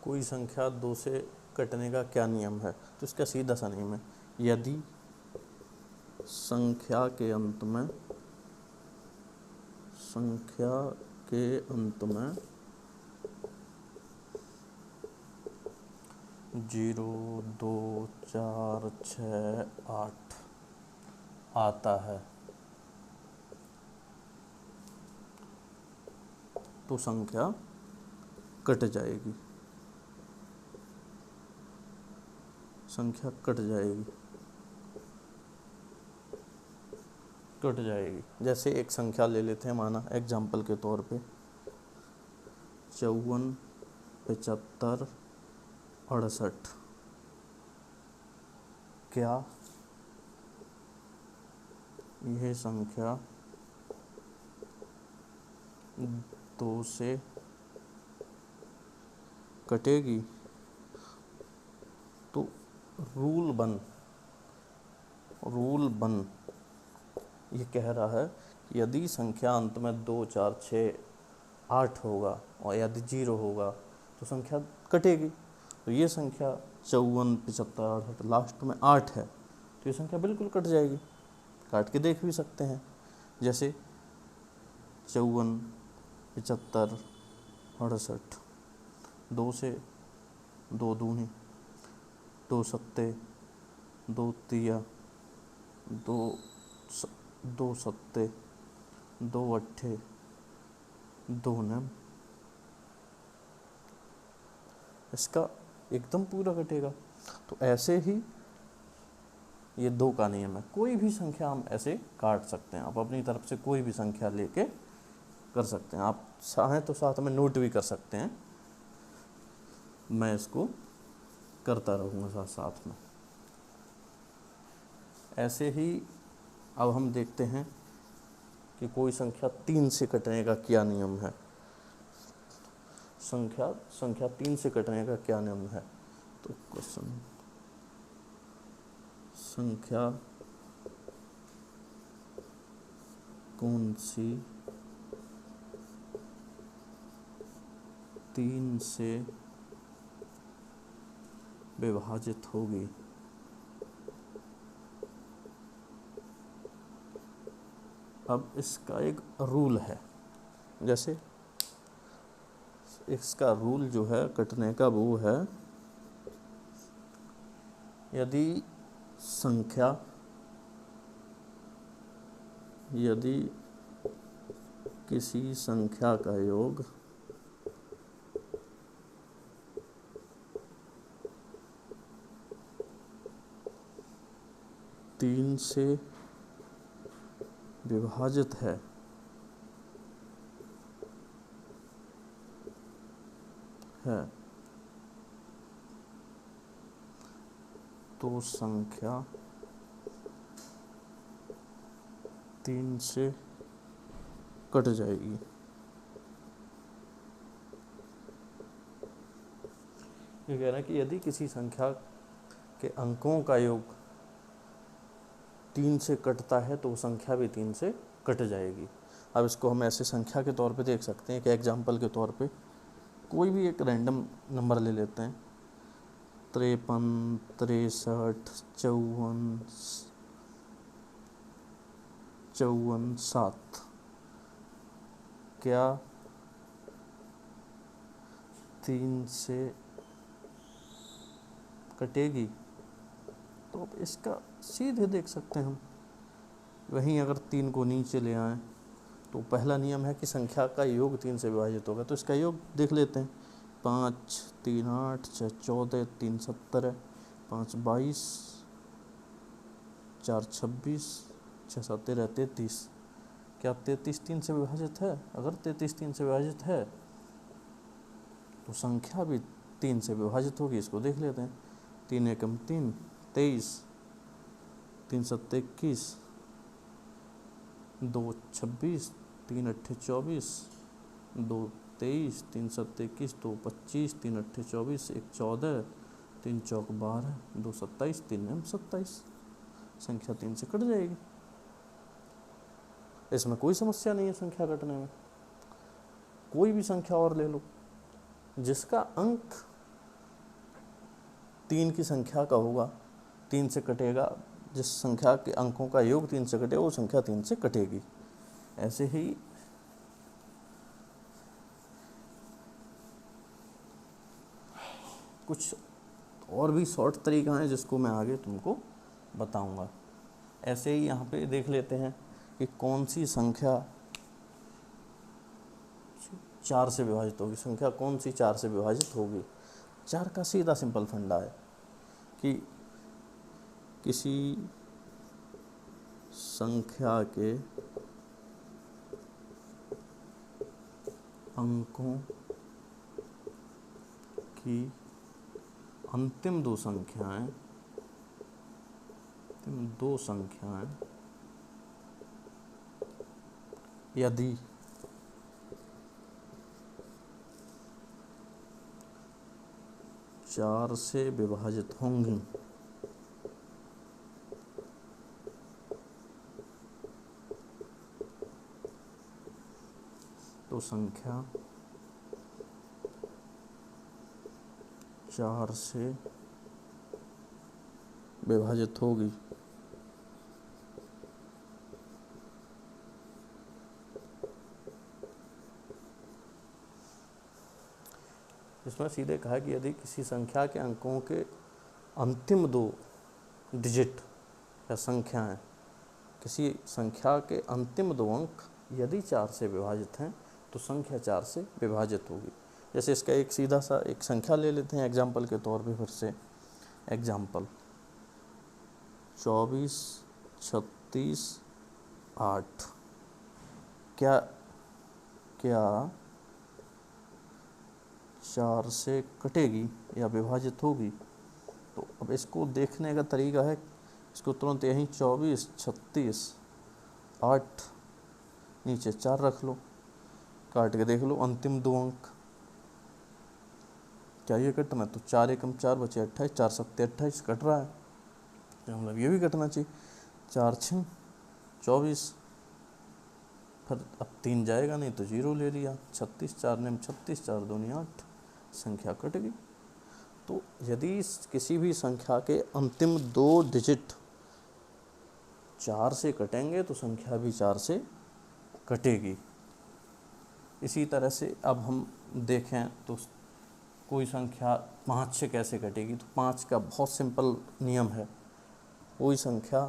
कोई संख्या 2 से कटने का क्या नियम है? तो इसका सीधा सा नियम है, यदि संख्या के अंत में 0, 2, 4, 6, 8 आता है तो संख्या कट जाएगी, संख्या कट जाएगी। जैसे एक संख्या ले लेते हैं, माना एग्जाम्पल के तौर पे 54, 75, 68। क्या यह संख्या 2 से कटेगी? तो रूल वन ये कह रहा है कि यदि संख्या अंत में 2, 4, 6, 8 होगा और यदि 0 होगा तो संख्या कटेगी। तो ये संख्या 54, 75, 68 लास्ट में 8 है तो ये संख्या बिल्कुल कट जाएगी। काट के देख भी सकते हैं, जैसे 54, 75, 68, 2 से 2 दूनी, 2 सत्ते, 2 तिया, 2 सत्ते, 2 अट्ठे, 2 नम, इसका एकदम पूरा कटेगा। तो ऐसे ही ये 2 का नियम है, कोई भी संख्या हम ऐसे काट सकते हैं। आप अपनी तरफ से कोई भी संख्या लेके कर सकते हैं, आप चाहें तो साथ में नोट भी कर सकते हैं, मैं इसको करता रहूँगा साथ में। ऐसे ही अब हम देखते हैं कि कोई संख्या 3 से कटने का क्या नियम है। संख्या 3 से कटने का क्या नियम है? तो क्वेश्चन, संख्या कौन सी 3 से विभाजित होगी? अब इसका एक रूल है, जैसे इसका रूल जो है कटने का वो है, यदि किसी संख्या का योग 3 से विभाजित है तो संख्या 3 से कट जाएगी। ये कह रहा है कि यदि किसी संख्या के अंकों का योग 3 से कटता है तो वो संख्या भी 3 से कट जाएगी। अब इसको हम ऐसे संख्या के तौर पे देख सकते हैं कि एग्जाम्पल के तौर पे कोई भी एक रैंडम नंबर ले लेते हैं, 53, 63, 54, 7। क्या 3 से कटेगी? तो अब इसका सीधे देख सकते हैं हम। वहीं अगर 3 को नीचे ले आएँ तो पहला नियम है कि संख्या का योग 3 से विभाजित होगा, तो इसका योग देख लेते हैं। 5, 3, 8, 6, 14, 3, 17, 5, 22, 4, 26, 6, 7, 13, 33। क्या 33 3 से विभाजित है? अगर 33 3 से विभाजित है तो संख्या भी 3 से विभाजित होगी। इसको देख लेते हैं। 3 एकम 3, 23, 3 सत्ते 21, 2 26, 3 अट्ठे 24, 2 23, 3 सत्ते 21, 2 25, 3 अट्ठे 24, 1 14, 3 चौक 12, 2 27, 3 एम 27। संख्या 3 से कट जाएगी। इसमें कोई समस्या नहीं है संख्या कटने में। कोई भी संख्या और ले लो जिसका अंक 3 की संख्या का होगा, 3 से कटेगा, जिस संख्या के अंकों का योग 3 से कटेगा वो संख्या 3 से कटेगी। ऐसे ही कुछ और भी शॉर्ट तरीका है जिसको मैं आगे तुमको बताऊंगा। ऐसे ही यहाँ पे देख लेते हैं कि कौन सी संख्या 4 से विभाजित होगी, संख्या कौन सी 4 से विभाजित होगी। 4 का सीधा सिंपल फंडा है कि किसी संख्या के अंकों की अंतिम दो संख्याएं यदि चार से विभाजित होंगी तो संख्या 4 से विभाजित होगी। इसमें सीधे कहा कि यदि किसी संख्या के अंकों के अंतिम 2 डिजिट या संख्याएं, किसी संख्या के अंतिम 2 अंक यदि 4 से विभाजित हैं तो संख्या 4 से विभाजित होगी। जैसे इसका एक सीधा सा एक संख्या ले लेते हैं एग्जाम्पल के तौर पे। फिर से एग्जाम्पल 24, 36, 8 क्या 4 से कटेगी या विभाजित होगी। तो अब इसको देखने का तरीका है, इसको तुरंत यहीं 24, 36, 8 नीचे 4 रख लो, काट के देख लो अंतिम 2 अंक क्या ये कटना। तो 4 एकम 4 बचे 28, 4 सत्ते 28 कट रहा है, तो मतलब ये भी कटना चाहिए। 4 6 24, फिर अब 3 जाएगा नहीं तो 0 ले लिया। 36, 4 ने 36, 4 दूनी 8, संख्या कट गई। तो यदि किसी भी संख्या के अंतिम 2 डिजिट 4 से कटेंगे तो संख्या भी 4 से कटेगी। इसी तरह से अब हम देखें तो कोई संख्या 5 से कैसे कटेगी। तो 5 का बहुत सिंपल नियम है, कोई संख्या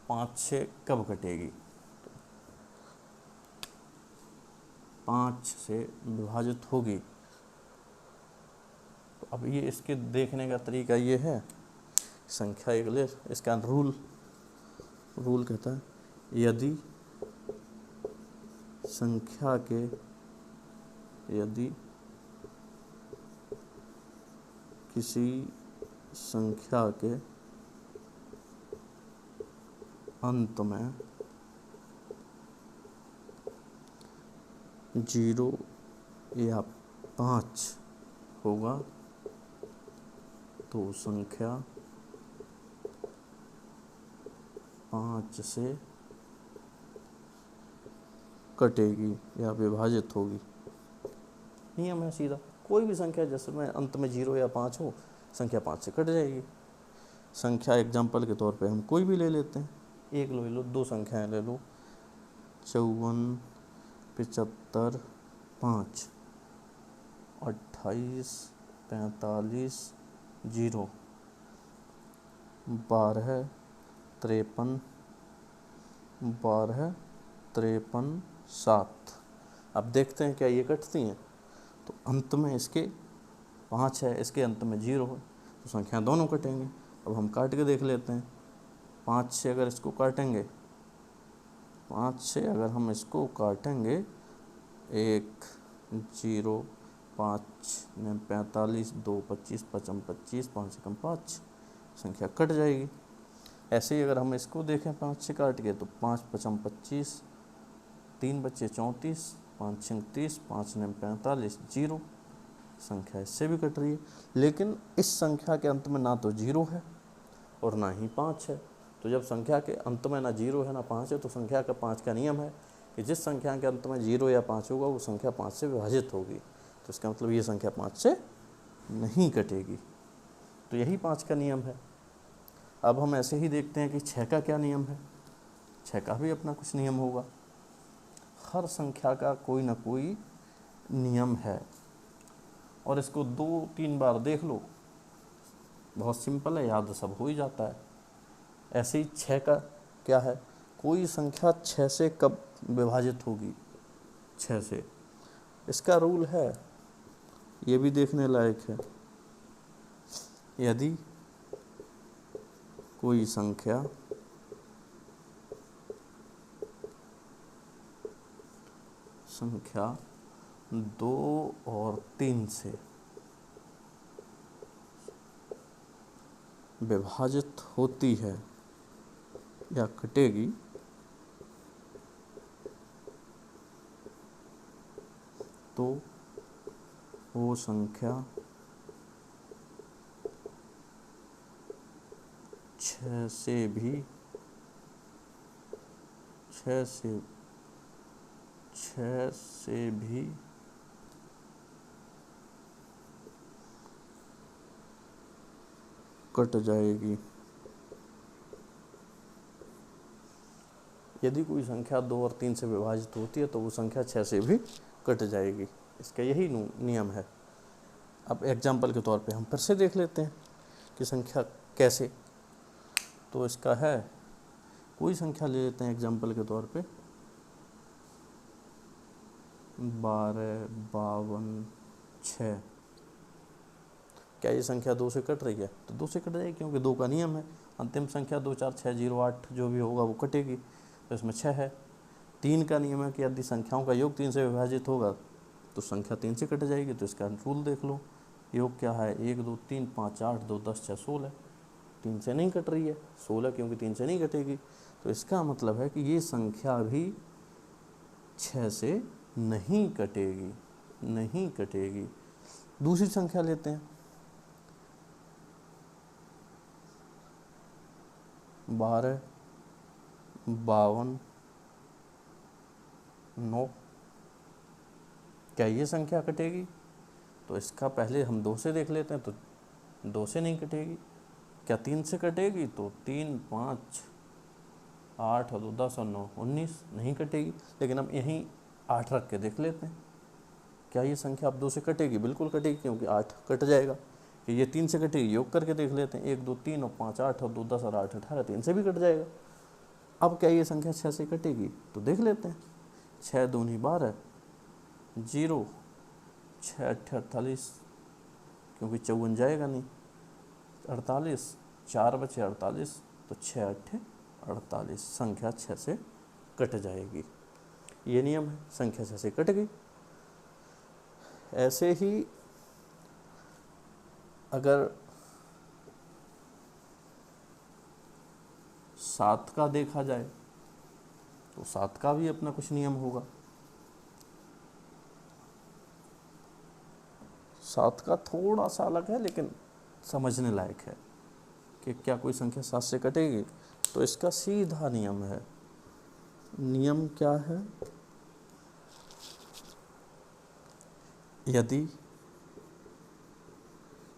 5 से कब कटेगी। 5 से विभाजित होगी। तो अब ये इसके देखने का तरीका ये है, संख्या एक ले, इसका रूल कहता है यदि किसी संख्या के अंत में 0 या 5 होगा तो संख्या 5 से कटेगी या विभाजित होगी। नियम है सीधा, कोई भी संख्या जिसमें अंत में 0 या 5 हो संख्या 5 से कट जाएगी। संख्या एग्जाम्पल के तौर पे हम कोई भी ले लेते हैं, एक ले लो, 2 संख्याएं ले लो, 54, 75, 5, 28, 45, 0, 12, 53, 7। अब देखते हैं क्या ये कटती हैं। तो अंत में इसके 5 है, इसके अंत में 0 है, तो संख्या दोनों कटेंगे। अब हम काट के देख लेते हैं। 5 से अगर इसको काटेंगे, 5 से अगर हम इसको काटेंगे, 1 0, 5 में 45, 2 25, 55 25, 5 एकम 5, संख्या कट जाएगी। ऐसे ही अगर हम इसको देखें 5 से काट के, तो 5 55 25, 3 बच्चे 34, 5 6 30, 5 ने 45, 0, संख्या इससे भी कट रही है। लेकिन इस संख्या के अंत में ना तो 0 है और ना ही 5 है। तो जब संख्या के अंत में ना 0 है ना 5 है, तो संख्या का 5 का नियम है कि जिस संख्या के अंत में 0 या 5 होगा वो संख्या 5 से विभाजित होगी। तो इसका मतलब ये संख्या 5 से नहीं कटेगी। तो यही 5 का नियम है। अब हम ऐसे ही देखते हैं कि 6 का क्या नियम है। 6 का भी अपना कुछ नियम होगा। हर संख्या का कोई ना कोई नियम है, और इसको 2-3 बार देख लो, बहुत सिंपल है, याद सब हो ही जाता है। ऐसे ही 6 का क्या है, कोई संख्या 6 से कब विभाजित होगी, 6 से, इसका रूल है, ये भी देखने लायक है। यदि कोई संख्या संख्या 2 और 3 से विभाजित होती है या कटेगी, तो वो संख्या 6 से भी 6 से भी कट जाएगी। यदि कोई संख्या 2 और 3 से विभाजित होती है तो वो संख्या 6 से भी कट जाएगी। इसका यही नियम है। अब एग्जाम्पल के तौर पे हम फिर से देख लेते हैं कि संख्या कैसे। तो इसका है, कोई संख्या ले लेते हैं एग्जाम्पल के तौर पे 12, 52, 6। क्या ये संख्या 2 से कट रही है? तो 2 से कट जाएगी, क्योंकि 2 का नियम है। अंतिम संख्या 2, 4, 6, 0, 8 जो भी होगा वो कटेगी, तो इसमें 6 है। 3 का नियम है कि यदि संख्याओं का योग 3 से विभाजित होगा तो संख्या 3 से कट जाएगी। तो इसका रूल देख लो, योग क्या है, 1, 2, 3, 5, 8, 2, 10, 6, 16। 3 से नहीं कट रही है, 16, क्योंकि 3 से नहीं कटेगी। तो इसका मतलब है कि ये संख्या भी 6 से नहीं कटेगी, नहीं कटेगी। दूसरी संख्या लेते हैं, 12, 52, 9। क्या ये संख्या कटेगी? तो इसका पहले हम 2 से देख लेते हैं, तो 2 से नहीं कटेगी। क्या 3 से कटेगी? तो 3, 5, 8 और 2, 10 और 9, 19 नहीं कटेगी। लेकिन हम यहीं 8 रख के देख लेते हैं, क्या ये संख्या अब 2 से कटेगी? बिल्कुल कटेगी, क्योंकि 8 कट जाएगा। कि ये 3 से कटेगी, योग करके देख लेते हैं, 1, 2, 3 और 5, 8 और 2, 10 और 8, 18, 3 से भी कट जाएगा। अब क्या ये संख्या 6 से कटेगी? तो देख लेते हैं, 6 दूनी 12, 0, 6 अट्ठे 48, क्योंकि 54 जाएगा नहीं, 48, 4 बचे 48, तो 6 अट्ठे 48, संख्या 6 से कट जाएगी। ये नियम है, संख्या 6 से कट गई। ऐसे ही अगर 7 का देखा जाए तो 7 का भी अपना कुछ नियम होगा। 7 का थोड़ा सा अलग है, लेकिन समझने लायक है कि क्या कोई संख्या 7 से कटेगी। तो इसका सीधा नियम है। नियम क्या है? यदि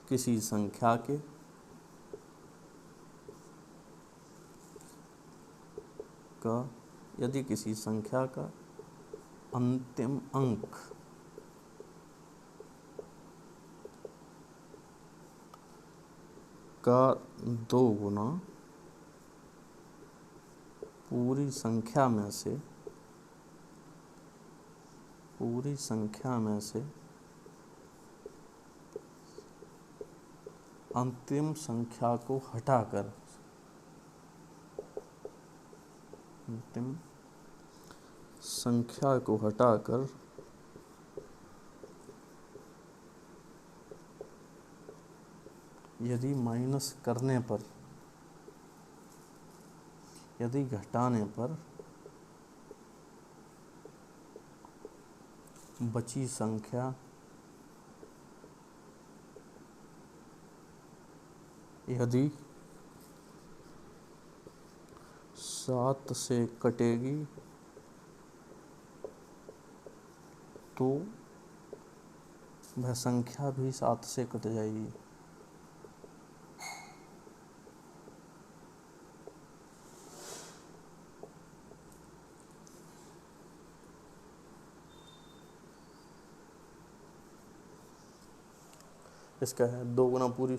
किसी संख्या के यदि किसी संख्या का अंतिम अंक का 2 गुना पूरी संख्या में से अंतिम संख्या को हटाकर यदि माइनस करने पर, यदि घटाने पर बची संख्या यदि 7 से कटेगी तो वह संख्या भी 7 से कट जाएगी। इसका है 2 गुना पूरी,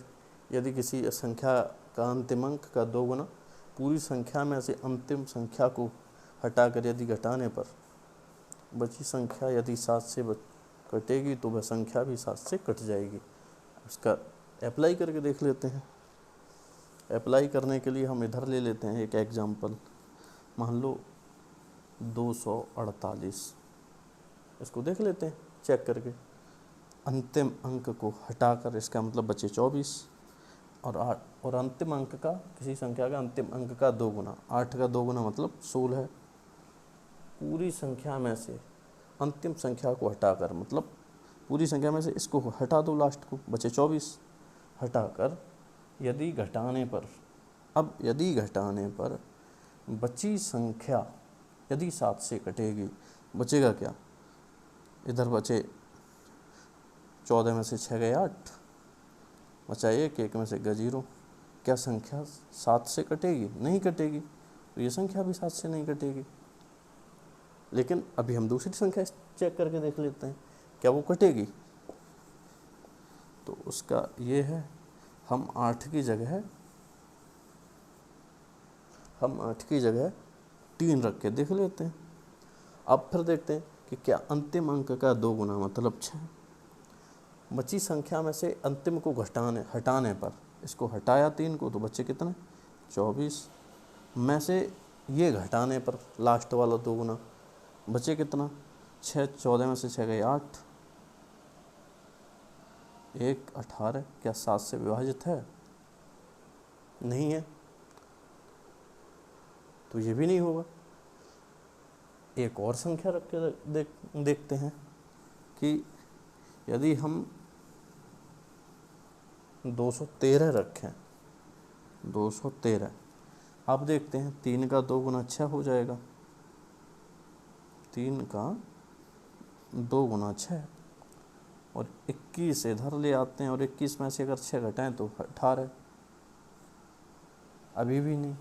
यदि किसी संख्या का अंतिम अंक का 2 गुना पूरी संख्या में से अंतिम संख्या को हटाकर यदि घटाने पर बची संख्या यदि 7 से कटेगी तो वह संख्या भी 7 से कट जाएगी। इसका अप्लाई करके देख लेते हैं। अप्लाई करने के लिए हम इधर ले लेते हैं एक एग्जाम्पल। मान लो 248, इसको देख लेते हैं चेक करके। अंतिम अंक को हटाकर इसका मतलब बचे 24 और अंतिम अंक का, किसी संख्या का अंतिम अंक का 2 गुना, 8 का 2 गुना मतलब 16 है। पूरी संख्या में से अंतिम संख्या को हटाकर, मतलब पूरी संख्या में से इसको हटा दो, लास्ट को बचे 24, हटाकर यदि घटाने पर, अब यदि घटाने पर बची संख्या यदि 7 से कटेगी, बचेगा क्या? इधर बचे 14 में से 6 गए 8, बचा 1 में से गया 0। क्या संख्या 7 से कटेगी? नहीं कटेगी। तो ये संख्या भी 7 से नहीं कटेगी। लेकिन अभी हम दूसरी संख्या चेक करके देख लेते हैं, क्या वो कटेगी? तो उसका ये है, हम 8 की जगह 3 रख के देख लेते हैं। अब फिर देखते हैं कि क्या अंतिम अंक का 2 गुना मतलब 6। बची संख्या में से अंतिम को हटाने पर, इसको हटाया 3 को तो बचे कितने? 24 में से ये घटाने पर लास्ट वाला 2 गुना बचे कितना? 6। 14 में से 6 गए 8, 1 18। क्या 7 से विभाजित है? नहीं है, तो ये भी नहीं होगा। एक और संख्या रख के देखते हैं कि यदि हम 213 रखें, 213, अब देखते हैं 3 का 2 गुना 6 हो जाएगा। 3 का 2 गुना 6 और 21 इधर ले आते हैं और 21 में से अगर 6 घटाएं तो 18। अभी भी नहीं।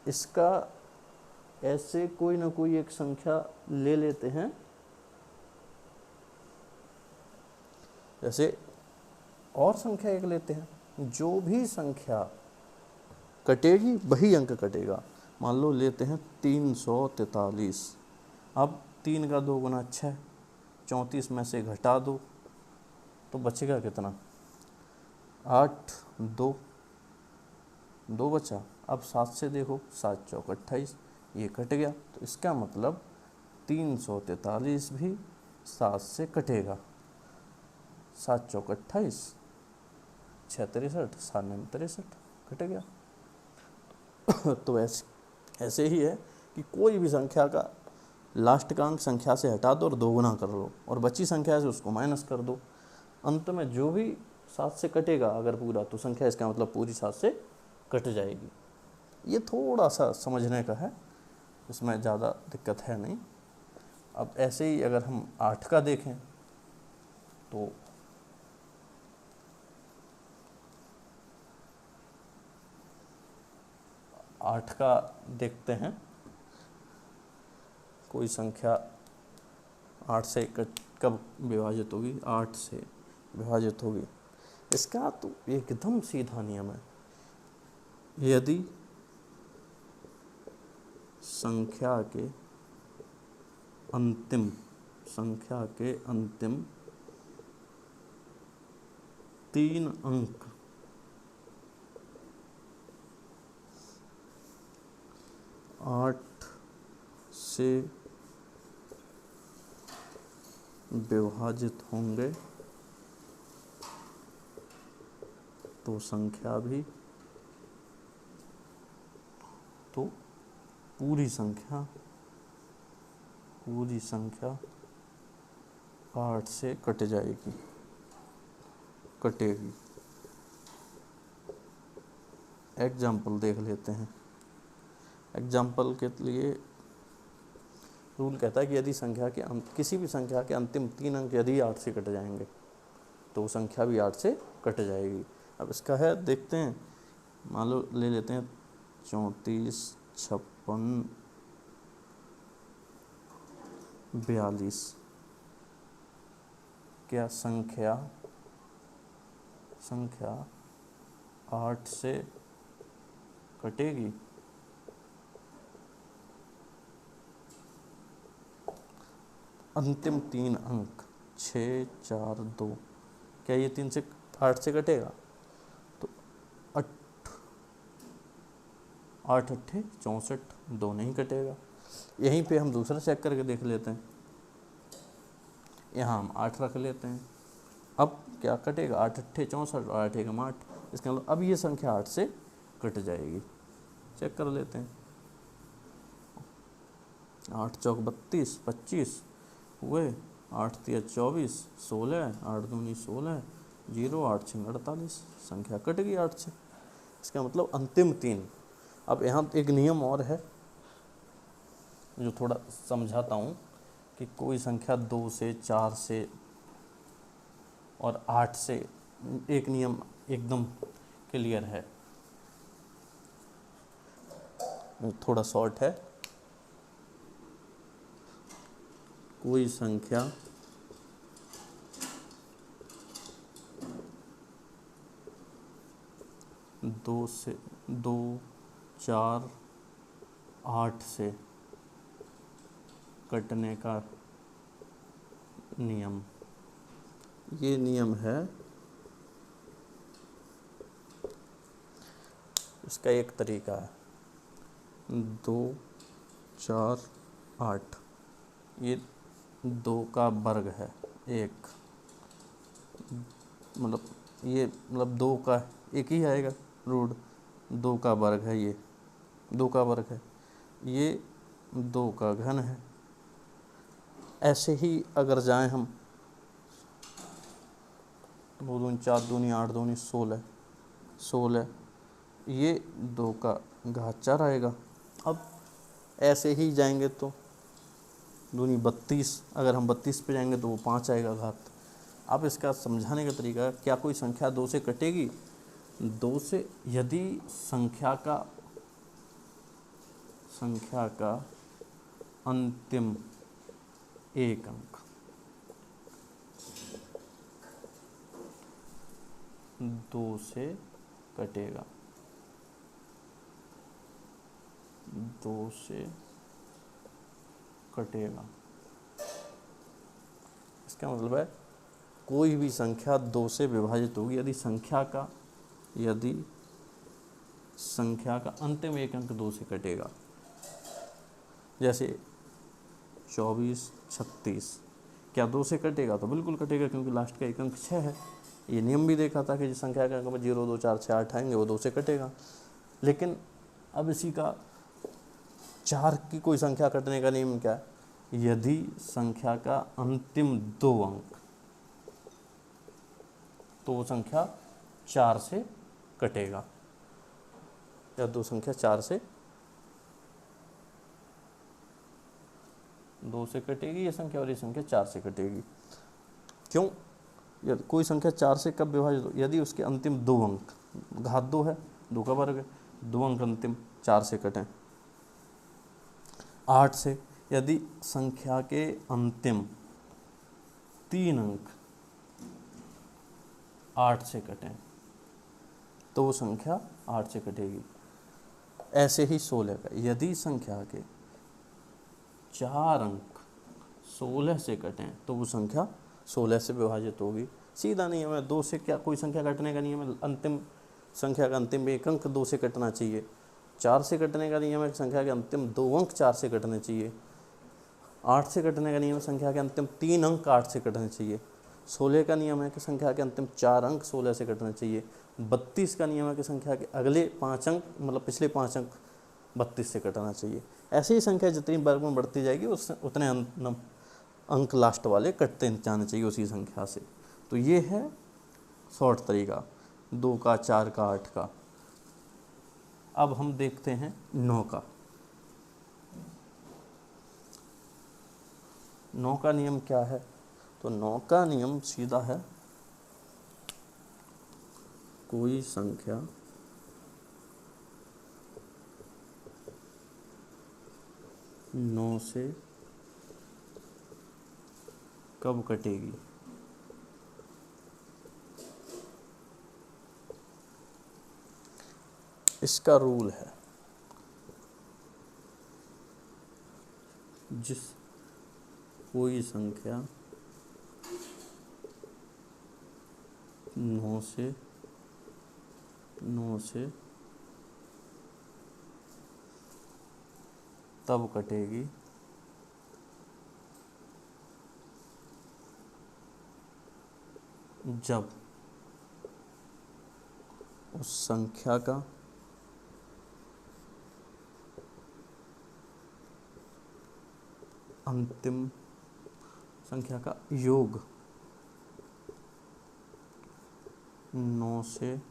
इसका ऐसे कोई ना कोई एक संख्या ले लेते हैं, जैसे और संख्या एक लेते हैं, जो भी संख्या कटेगी वही अंक कटेगा। मान लो लेते हैं 343। अब 3 का 2 गुना 6, 34 में से घटा दो तो बचेगा कितना? 8, 2 बचा। अब 7 से देखो, 7 चौक 28, ये कट गया। तो इसका मतलब 343 भी 7 से कटेगा। 7 चौक 28, 6 63, 7 9 63, कट गया। तो ऐसे ही है कि कोई भी संख्या का लास्ट का अंक संख्या से हटा दो और 2 गुना कर लो और बची संख्या से उसको माइनस कर दो। अंत में जो भी 7 से कटेगा अगर पूरा, तो संख्या इसका मतलब पूरी 7 से कट जाएगी। ये थोड़ा सा समझने का है, इसमें ज़्यादा दिक्कत है नहीं। अब ऐसे ही अगर हम 8 का देखें तो 8 का देखते हैं, कोई संख्या 8 से कब विभाजित होगी? 8 से विभाजित होगी। इसका तो एकदम सीधा नियम है। यदि संख्या के अंतिम 3 अंक आठ से विभाजित होंगे तो संख्या भी, तो पूरी संख्या 8 से कटेगी। एग्जाम्पल देख लेते हैं। एग्जाम्पल के लिए रूल कहता है कि यदि संख्या के किसी भी संख्या के अंतिम 3 अंक यदि 8 से कट जाएंगे तो वो संख्या भी 8 से कट जाएगी। अब इसका है, देखते हैं। मान लो ले लेते हैं 34, 56, 42। क्या संख्या संख्या 8 से कटेगी, अंतिम 3 अंक 6, 4, 2, क्या ये 3 से 8 से कटेगा? तो 8 अट्ठे 64, 2 नहीं कटेगा। यहीं पे हम दूसरा चेक करके देख लेते हैं। यहाँ हम 8 रख लेते हैं। अब क्या कटेगा? 8 अट्ठे 64 और 8 एकम 8। इसका मतलब अब ये संख्या 8 से कट जाएगी। चेक कर लेते हैं। 8 चौक 32, 25 हुए, 8 तिया 24, 16, 8 दूनी 16, 0, 8 छिंग 48, संख्या कट गई 8 से। इसका मतलब अंतिम 3। अब यहाँ एक नियम और है जो थोड़ा समझाता हूँ कि कोई संख्या 2 से, 4 से और 8 से, एक नियम एकदम क्लियर है, थोड़ा शॉर्ट है। कोई संख्या 2 से, 2, 4, 8 से कटने का नियम, ये नियम है। इसका एक तरीका है, 2, 4, 8, ये 2 का वर्ग है, 1, मतलब ये मतलब 2 का एक ही आएगा रूट, 2 का वर्ग है, ये 2 का वर्ग है, ये 2 का घन है। ऐसे ही अगर जाएं हम, 2 दूनी 4, दूनी 8, दूनी 16, 16, ये 2 का घात 4 आएगा। अब ऐसे ही जाएंगे तो दूनी 32, अगर हम 32 पे जाएंगे तो वो 5 आएगा घात। अब इसका समझाने का तरीका, क्या कोई संख्या 2 से कटेगी? 2 से यदि संख्या का अंतिम एक अंक 2 से कटेगा, 2 से कटेगा, इसका मतलब है कोई भी संख्या 2 से विभाजित होगी यदि संख्या का अंतिम एक अंक 2 से कटेगा। जैसे 24, 36, क्या 2 से कटेगा? तो बिल्कुल कटेगा, क्योंकि लास्ट का एक अंक 6 है। ये नियम भी देखा था कि जिस संख्या के अंक में 0, 2, 4, 6, 8 आएंगे वो 2 से कटेगा। लेकिन अब इसी का 4 की कोई संख्या कटने का नियम क्या है? यदि संख्या का अंतिम 2 अंक, तो वो संख्या 4 से कटेगा, या 2 संख्या 4 से 2 से कटेगी ये संख्या, और ये संख्या 4 से कटेगी। क्यों? यदि कोई संख्या 4 से कब विभाजित हो? यदि उसके अंतिम 2 अंक, घात 2 है, 2 का वर्ग है, 2 अंक अंतिम 4 से कटें। 8 से, यदि संख्या के अंतिम 3 अंक 8 से कटें तो वो संख्या 8 से कटेगी। ऐसे ही 16 का, यदि संख्या के 4 अंक 16 से कटें तो वो संख्या 16 से विभाजित होगी। सीधा नियम है, 2 से क्या कोई संख्या कटने का नियम है, अंतिम संख्या का अंतिम एक अंक 2 से कटना चाहिए। 4 से कटने का नियम है कि संख्या के अंतिम 2 अंक 4 से कटने चाहिए। 8 से कटने का नियम है संख्या के अंतिम 3 अंक 8 से कटने चाहिए। 16 का नियम है कि संख्या के अंतिम 4 अंक 16 से कटने चाहिए। 32 का नियम है कि संख्या के अगले 5 अंक, मतलब पिछले 5 अंक 32 से कटना चाहिए। ऐसे ही संख्या जितनी वर्ग में बढ़ती जाएगी उतने अंक लास्ट वाले कटते जाने चाहिए उसी संख्या से। तो ये है शॉर्ट तरीका 2 का, 4 का, 8 का। अब हम देखते हैं 9 का। 9 का नियम क्या है? तो 9 का नियम सीधा है, कोई संख्या 9 से कब कटेगी? इसका रूल है, जिस कोई संख्या 9 से तब कटेगी जब उस संख्या का अंतिम संख्या का योग 9 से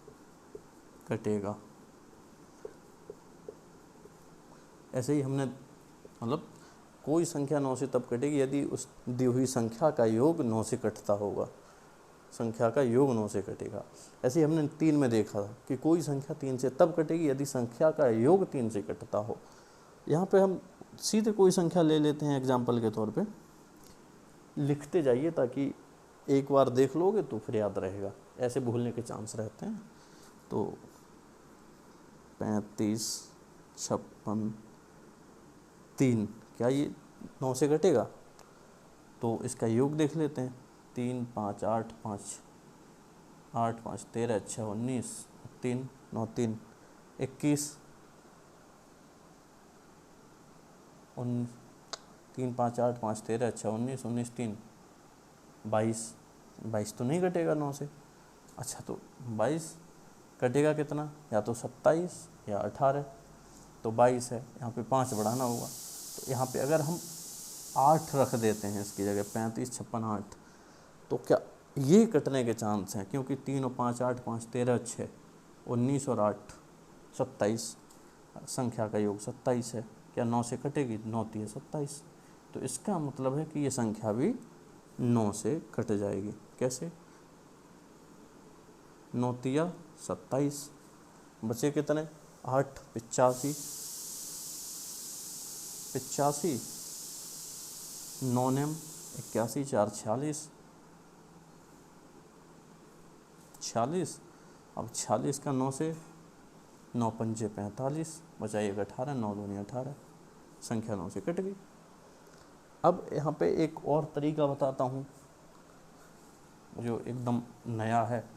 कटेगा। ऐसे ही हमने मतलब कोई संख्या 9 से तब कटेगी यदि उस दी हुई संख्या का योग 9 से कटता होगा, संख्या का योग 9 से कटेगा। ऐसे ही हमने 3 में देखा कि कोई संख्या 3 से तब कटेगी यदि संख्या का योग 3 से कटता हो। यहाँ पे हम सीधे कोई संख्या ले लेते हैं एग्जाम्पल के तौर पे, लिखते जाइए ताकि एक बार देख लोगे तो फिर याद रहेगा, ऐसे भूलने के चांस रहते हैं। तो 35, 56, 3, क्या ये 9 से कटेगा? तो इसका योग देख लेते हैं। 3, 5, 8, 5, 8, 5, 13, 6, 19, 3, 9, 3, 21, 3, 5, 8, 5, 13, 6, 19, 19, 3, 22, 22 तो नहीं कटेगा 9 से। अच्छा तो 22 कटेगा कितना? या तो 27 या 18, तो 22 है, यहाँ पे 5 बढ़ाना होगा। तो यहाँ पे अगर हम 8 रख देते हैं इसकी जगह, 35, 56, 8, तो क्या ये कटने के चांस हैं? क्योंकि 3 और 5, 8, 5, 13, 6, 19 और 8, 27, संख्या का योग 27 है। क्या 9 से कटेगी? 9 तिया 27। तो इसका मतलब है कि ये संख्या भी 9 से कट जाएगी। कैसे? 9 तिया 27, बचे कितने? 8, 85, 85, 9 नेम 81, 4 46, 46। अब 46 का 9 से 9 पंजे 45, बचाइए 18, 9 दूनी 18, संख्या 9 से कट गई। अब यहाँ पे एक और तरीका बताता हूँ जो एकदम नया है,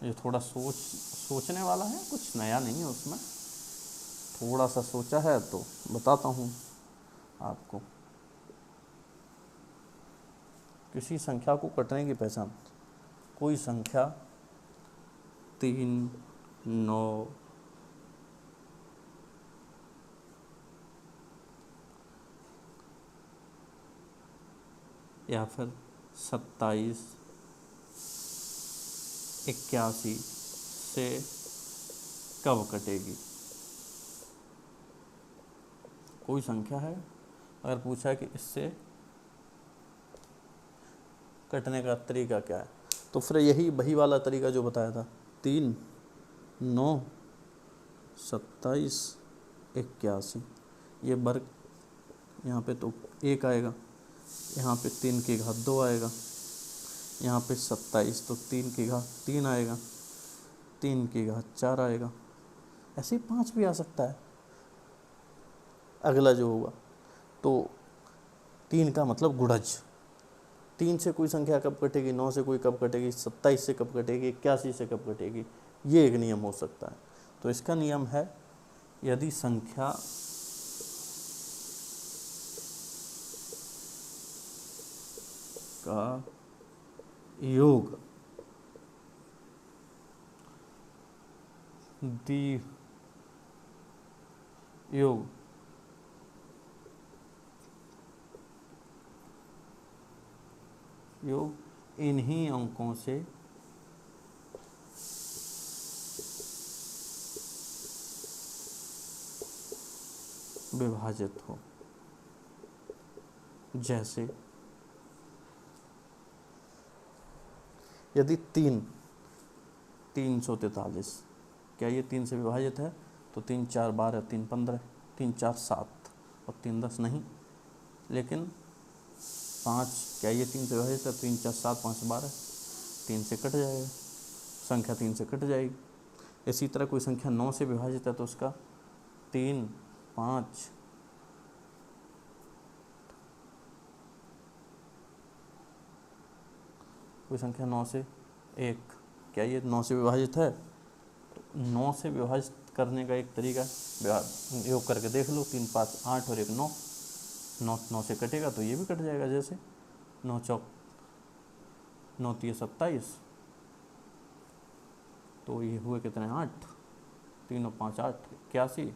जो थोड़ा सोचने वाला है, कुछ नया नहीं है उसमें, थोड़ा सा सोचा है तो बताता हूँ आपको। किसी संख्या को कटने की पहचान, कोई संख्या 3, 9, या फिर 27, 81 से कब कटेगी? कोई संख्या है, अगर पूछा है कि इससे कटने का तरीका क्या है, तो फिर यही वही वाला तरीका जो बताया था, 3, 9, 27, 81, ये वर्ग यहाँ पे तो 1 आएगा, यहाँ पे 3 की घात 2 आएगा, यहाँ पे 27 तो 3 की घात 3 आएगा, 3 की घात 4 आएगा, ऐसे ही 5 भी आ सकता है अगला जो होगा। तो 3 का मतलब गुणज, 3 से कोई संख्या कब कटेगी, 9 से कोई कब कटेगी, 27 से कब कटेगी, 81 से कब कटेगी, ये एक नियम हो सकता है। तो इसका नियम है, यदि संख्या का योग योग इन्हीं अंकों से विभाजित हो। जैसे यदि 343, क्या ये 3 से विभाजित है? तो 3, 4, 12, 3, 15, 3, 4, 7 और 3, 10 नहीं। लेकिन 5, क्या ये 3 से विभाजित है? 3, 4, 7, 5, 12, 3 से कट जाएगा, संख्या 3 से कट जाएगी। इसी तरह कोई संख्या 9 से विभाजित है तो उसका 3, 5, कोई संख्या 9 से 1, क्या ये 9 से विभाजित है? तो 9 से विभाजित करने का एक तरीका योग करके देख लो, 3, 5, 8 और 1 9, 9 से कटेगा तो ये भी कट जाएगा। जैसे 9 चौक 9 3 27, तो ये हुए कितने 8, 3 और 5 8, 81,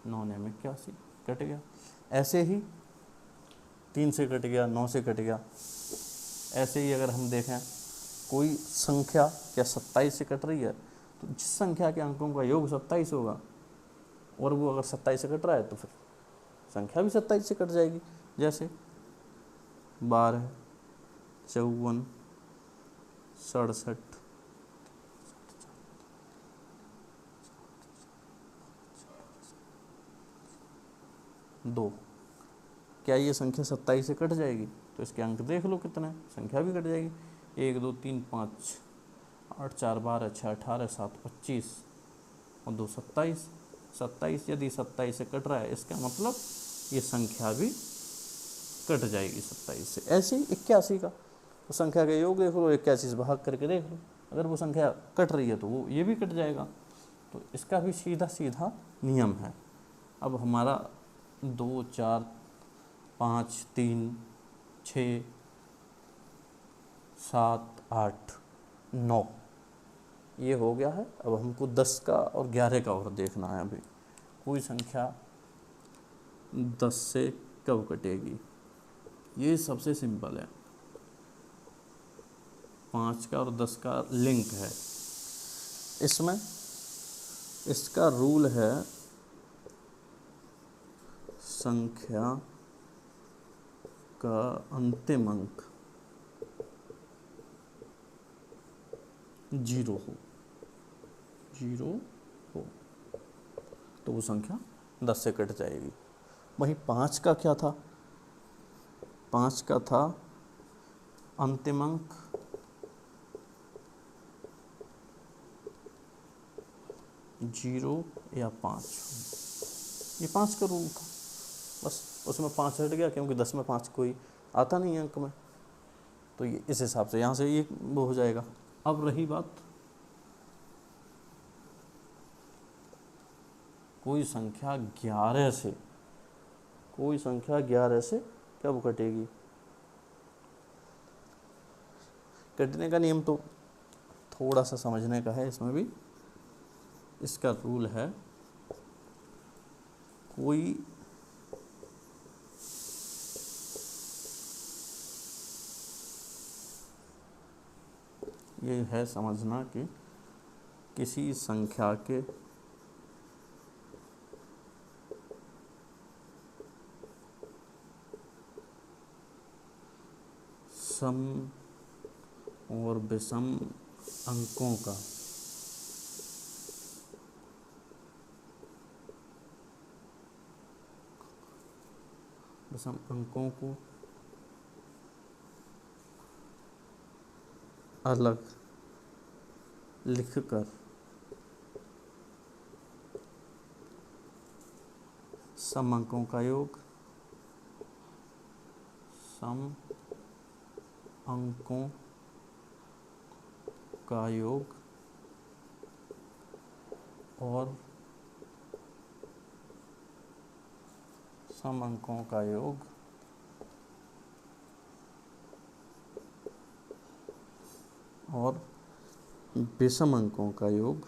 9 में 81 कट गया। ऐसे ही 3 से कट गया, 9 से कट गया। ऐसे ही अगर हम देखें कोई संख्या क्या 27 से कट रही है, तो जिस संख्या के अंकों का योग 27 होगा और वो अगर 27 से कट रहा है तो फिर संख्या भी 27 से कट जाएगी। जैसे 12, 54, 67, 2, क्या ये संख्या 27 से कट जाएगी? तो इसके अंक देख लो कितने, संख्या भी कट जाएगी। 1 2 3 5 8 4 12 6 18 7 25 और 2 27, 27 यदि 27 से कट रहा है इसका मतलब ये संख्या भी कट जाएगी 27 से। ऐसे ही 81 का तो संख्या का योग देख लो, 81 से भाग करके देख लो, अगर वो संख्या कट रही है तो वो ये भी कट जाएगा। तो इसका भी सीधा सीधा नियम है। अब हमारा 2 4 5 3 6 7 8 9 ये हो गया है। अब हमको 10 का और 11 का और देखना है। अभी कोई संख्या 10 से कब कटेगी, ये सबसे सिंपल है। 5 का और 10 का लिंक है इसमें। इसका रूल है संख्या का अंतिम अंक 0 हो तो वो संख्या 10 से कट जाएगी। वहीं 5 का क्या था? 5 का था अंतिम अंक 0 या 5, ये 5 का रूल था। बस उसमें 5 हट गया क्योंकि 10 में 5 कोई आता नहीं है अंक में, तो ये इस हिसाब से यहाँ से ये वो हो जाएगा। अब रही बात कोई संख्या 11 से, कोई संख्या 11 से कब कटेगी? कटने का नियम तो थोड़ा सा समझने का है इसमें भी। इसका रूल है कोई ये है समझना कि किसी संख्या के सम और विषम अंकों का विषम अंकों को अलग लिखकर सम अंकों का योग सम अंकों का योग और सम अंकों का योग और विषम अंकों का योग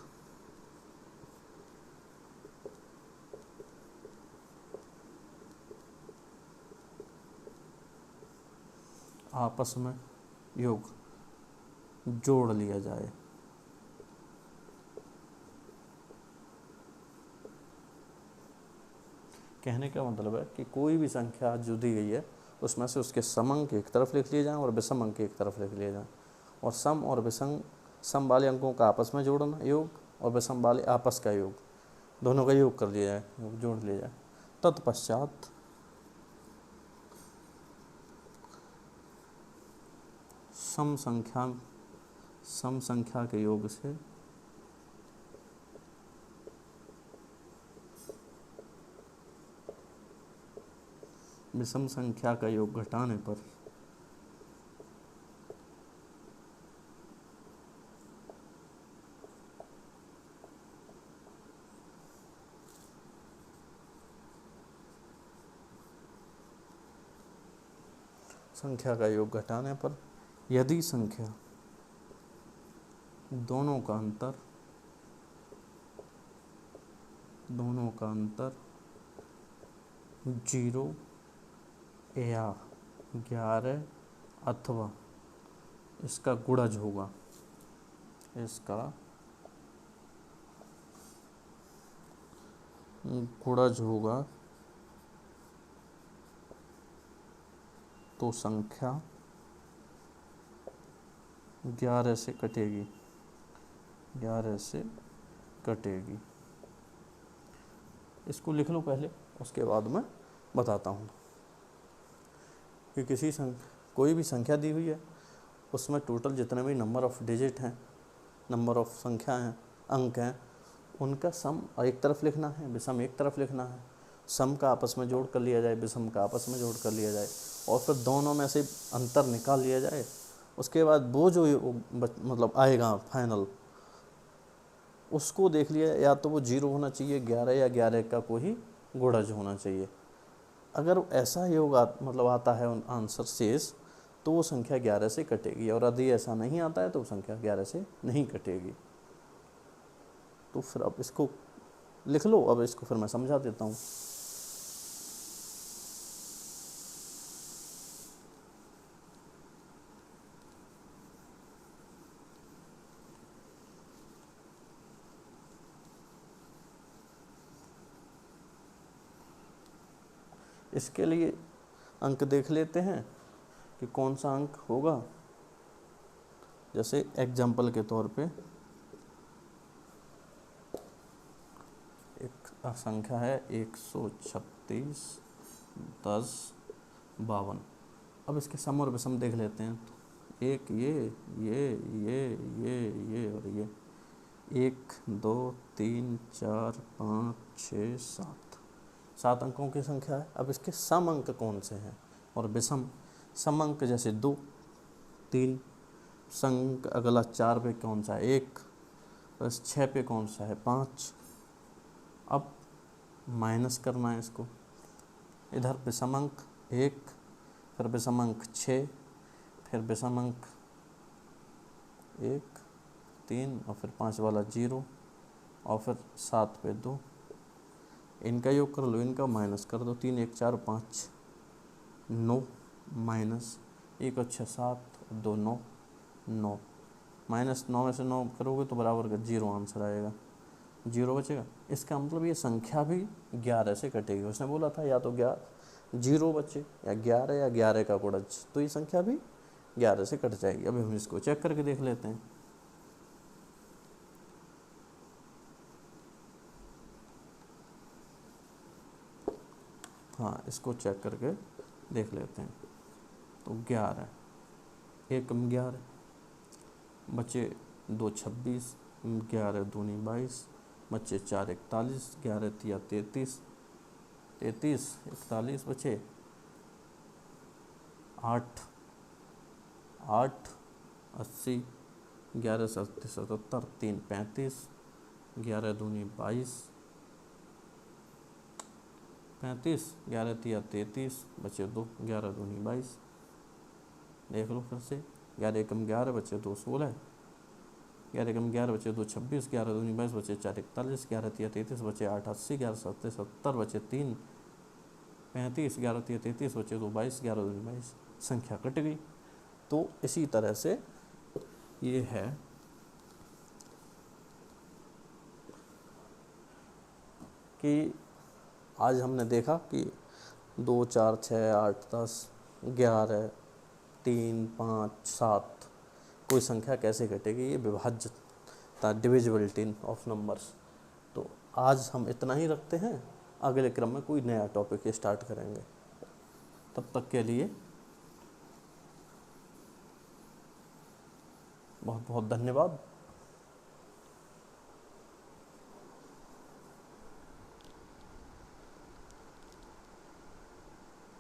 आपस में योग जोड़ लिया जाए। कहने का मतलब है कि कोई भी संख्या जो दी गई है उसमें से उसके सम अंक एक तरफ लिख लिए जाएं और विषम अंक एक तरफ लिख लिए जाएं, और सम और विषम, सम वाले अंकों का आपस में जोड़ना योग और विषम वाले आपस का योग, दोनों का योग कर लिया जाए, जोड़ लिया जाए। तत्पश्चात सम संख्या के योग से विषम संख्या का योग घटाने पर संख्या का योग घटाने पर यदि संख्या दोनों का अंतर 0 या 11 अथवा इसका गुणज होगा, इसका गुणज होगा, तो संख्या 11 से कटेगी, 11 से कटेगी। इसको लिख लो पहले, उसके बाद मैं बताता हूँ कि कोई भी संख्या दी हुई है, उसमें टोटल जितने भी नंबर ऑफ डिजिट हैं, नंबर ऑफ संख्या हैं, अंक हैं, उनका सम एक तरफ लिखना है, विषम एक तरफ लिखना है। सम का आपस में जोड़ कर लिया जाए, विषम का आपस में जोड़ कर लिया जाए, और फिर दोनों में से अंतर निकाल लिया जाए। उसके बाद वो जो मतलब आएगा फाइनल, उसको देख लिया, या तो वो 0 होना चाहिए 11 या 11 का कोई गुणज होना चाहिए। अगर ऐसा योग मतलब आता है उन आंसर शेष, तो वो संख्या 11 से कटेगी, और यदि ऐसा नहीं आता है तो वो संख्या 11 से नहीं कटेगी। तो फिर अब इसको लिख लो, अब इसको फिर मैं समझा देता हूँ। इसके लिए अंक देख लेते हैं कि कौन सा अंक होगा। जैसे एग्जाम्पल के तौर पे एक संख्या है 136 10 52। अब इसके सम और विषम देख लेते हैं। तो एक ये और ये 1 2 3 4 5 6 7 अंकों की संख्या है। अब इसके सम अंक कौन से हैं और विषम? सम अंक जैसे 2 3, संक अगला 4 पे कौन सा है 1, बस 6 पे कौन सा है 5। अब माइनस करना है इसको, इधर विषम अंक 1, फिर विषम अंक 6, फिर विषम अंक 1 3 और फिर 5 वाला 0 और फिर 7 पे 2। इनका योग कर लो, इनका माइनस कर दो। 3 1 4 5 9 माइनस 1 और 6 7 2 9 9 माइनस 9 में से 9 करोगे तो बराबर का 0 आंसर आएगा, 0 बचेगा। इसका मतलब ये संख्या भी 11 से कटेगी। उसने बोला था या तो 0 बचे या 11 या 11 का गुणज, तो ये संख्या भी 11 से कट जाएगी। अभी हम इसको चेक करके देख लेते हैं। हाँ, इसको चेक करके देख लेते हैं। तो 11 1 11 बचे 2 26, 11 दूनी 22, बचे 4 41, 11 तिया 33, 33 41 बचे 8 8 80, 11 37 77, 3 35, 11 दूनी 22 35, 11 तिया 33, बचे 2, 11 दूनी 22। देख लो फिर से, 11 एकम 11 बचे 2 16, 11 एकम 11 बचे 2 26, 11 दूनी 22 बचे 4 41, 11 तिया 33 बचे 8 80, 11 7 70 बचे 3 35, 11 तिया 33 बचे 2 22, 11 दूनी 22। संख्या कट गई। तो इसी तरह से ये है कि आज हमने देखा कि 2 4 6 8 10 11 3 5 7 कोई संख्या कैसे घटेगी, ये विभाज्यता डिविजिबिलिटी ऑफ नंबर्स। तो आज हम इतना ही रखते हैं, अगले क्रम में कोई नया टॉपिक स्टार्ट करेंगे। तब तक के लिए बहुत बहुत धन्यवाद।